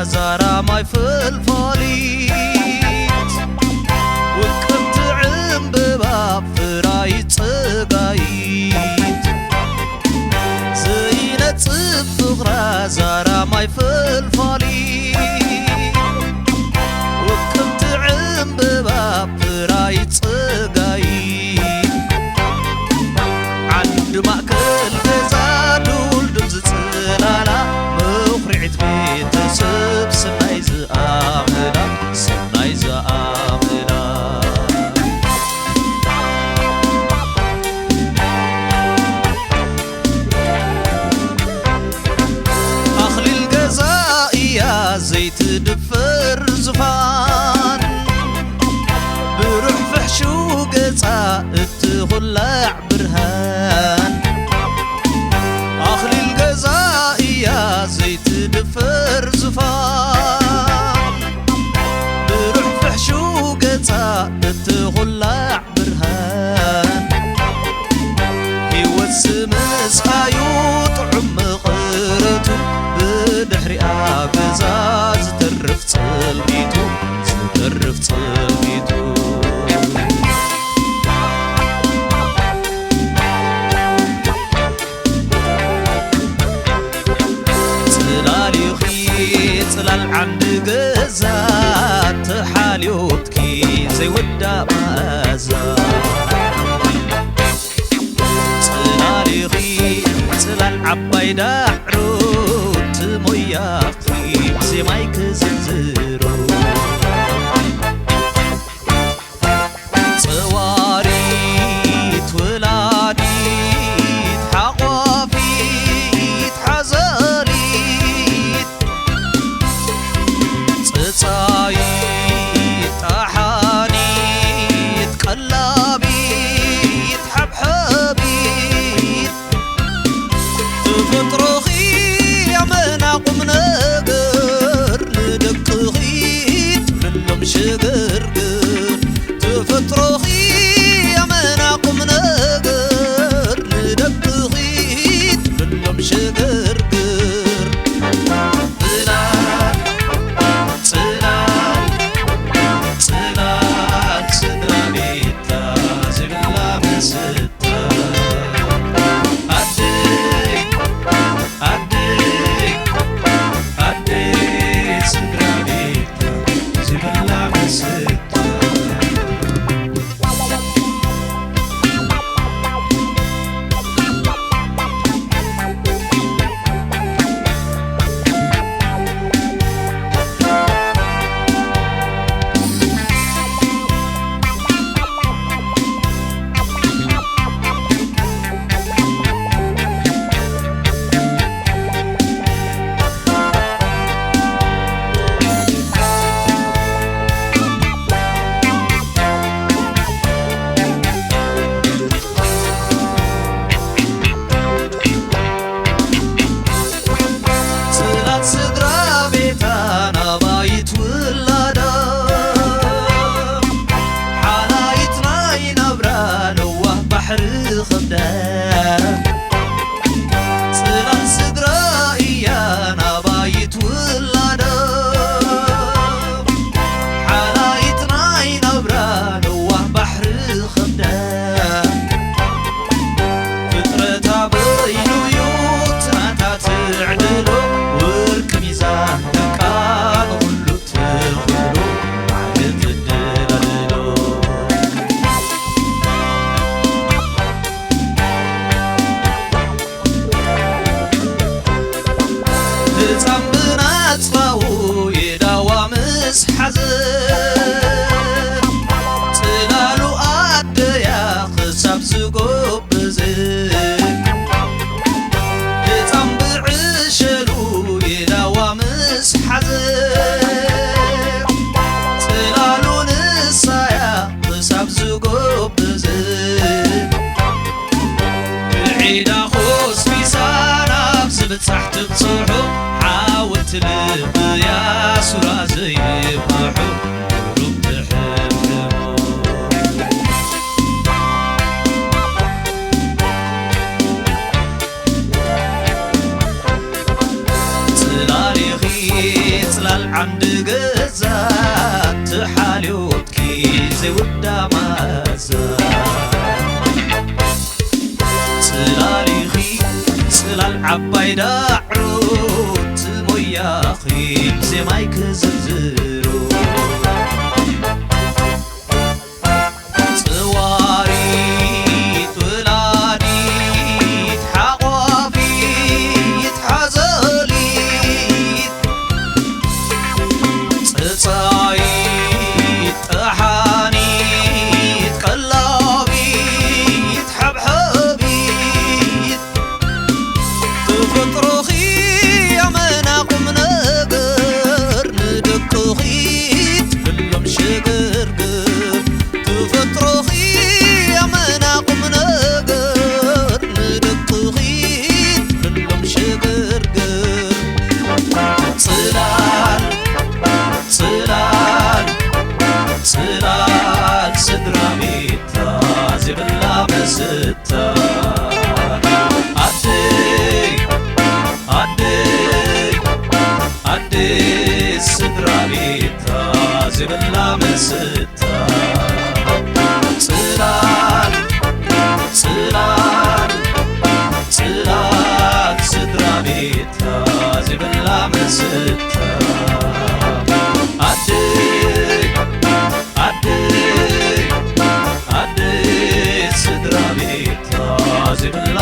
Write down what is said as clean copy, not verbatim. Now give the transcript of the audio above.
زارا ماي فالفاليت وكبت عم بباب فراي تقايت زينة فغرا زارا ماي فالفاليت وكبت عم بباب فراي تقايت عند مأكل تزادول دمز تلالا مخرعت بيت سب سناي زآملا سناي زآملا أخلي الجزائية زيت دفر زفان بروح فحشو قصا اتغلع برهان أخلي الجزائية زيت دفر زفان بروح فحشو قصا اتغلع برهان هيوت سمس خايوط عم قرتو بدحري أقزا زترف صلبيتو زترف صلبيتو صلال عند قزات حاليوتكي زي ودا مازا صلال عباي دحروت موياقي زي مايك زنزرو صواريت ولاديت حقوافيت حزاليت صايت أحانيت قلابيت حبحبيت تفطرخي يا من أقوم نقر لدقخيت للم شقرقر تفطرخي يا من أقوم نقر لدقخيت للم شقرقر صلال صدرائيا نبايت ولادا حلايت ناي نبرا نواه بحر خدا فطرتا بينو يوتنا تعدلو ورك ميزان كان كله تخلو عدد الدلالو تزامبنا تصفاو يداوا مس حزن تلالو أديا خساب زقوب بزن تزامب عشلو يداوا مس حزن تلالو نسايا خساب زقوب بزن بعيدا خوص في سناب زبت تحت بصحو حاولت لبيا سورا زي بحو روب تحبمو صلالي غيت صلال عند جزات تحاليوتكي زي ودا مازا تلاليخي تلال عباي داعرو تموياخي زي مايك زرزرو زبلا مستا صلال صلال صلال صدرا بيتا زبلا مستا عدي عدي عدي صدرا بيتا زبلا